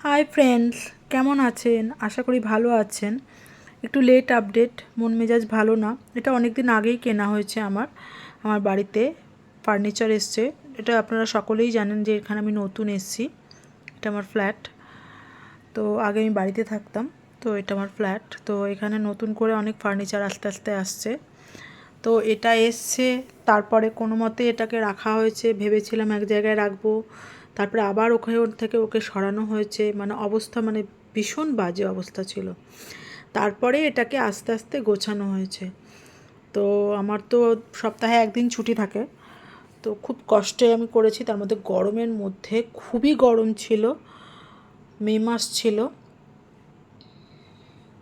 Hi friends, কেমন আছেন? আশা করি ভালো আছেন। একটু লেট আপডেট, মন মেজাজ ভালো না। এটা অনেক দিন আগেই কেনা হয়েছে আমার বাড়িতে ফার্নিচার এসছে। এটা আপনারা সকলেই জানেন যে এখানে আমি নতুন এসেছি। এটা আমার ফ্ল্যাট। তো আগে আমি বাড়িতে থাকতাম, তো এটা আমার ফ্ল্যাট। তো এখানে নতুন করে অনেক ফার্নিচার আস্তে আস্তে আসছে। তো এটা এসছে, তারপরে কোনো মতে এটাকে রাখা হয়েছে। ভেবেছিলাম এক জায়গায় রাখবো, তারপরে আবার ওর থেকে ওকে সরানো হয়েছে। মানে অবস্থা মানে ভীষণ বাজে অবস্থা ছিল। তারপরে এটাকে আস্তে আস্তে গোছানো হয়েছে। তো আমার তো সপ্তাহে একদিন ছুটি থাকে, তো খুব কষ্টে আমি করেছি। তার মধ্যে গরমের মধ্যে, খুবই গরম ছিল, মে মাস ছিল।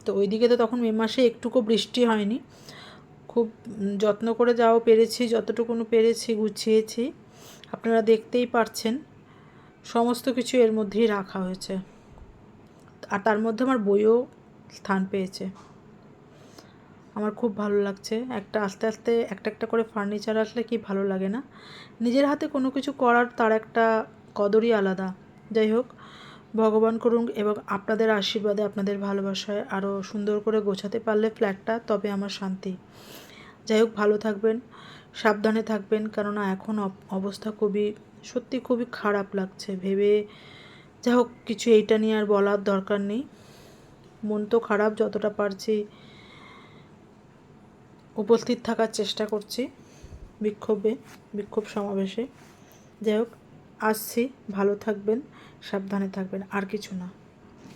তো ওইদিকে তো তখন মে মাসে একটুকু বৃষ্টি হয়নি। খুব যত্ন করে যাও পেরেছি, যতটুকুনো পেরেছি গুছিয়েছি। আপনারা দেখতেই পারছেন সমস্ত কিছু এর মধ্যেই রাখা হয়েছে। আর তার মধ্যে আমার বইও স্থান পেয়েছে। আমার খুব ভালো লাগছে। আস্তে আস্তে একটা একটা করে ফার্নিচার আসলে কি ভালো লাগে না? নিজের হাতে কোনো কিছু করার তার একটা কদরই আলাদা। যাই হোক, ভগবান করুন এবং আপনাদের আশীর্বাদে, আপনাদের ভালোবাসায় আরও সুন্দর করে গোছাতে পারলে ফ্ল্যাটটা, তবে আমার শান্তি। যাই হোক, ভালো থাকবেন, সাবধানে থাকবেন, কেননা এখন অবস্থা সত্যি খুবই খারাপ লাগছে ভেবে। যাই হোক, কিছু এইটা নিয়ে আর বলার দরকার নেই। মন তো খারাপ, যতটা পারছি উপস্থিত থাকার চেষ্টা করছি বিক্ষোভ সমাবেশে। যাই হোক, আসছি। ভালো থাকবেন, সাবধানে থাকবেন, আর কিছু না।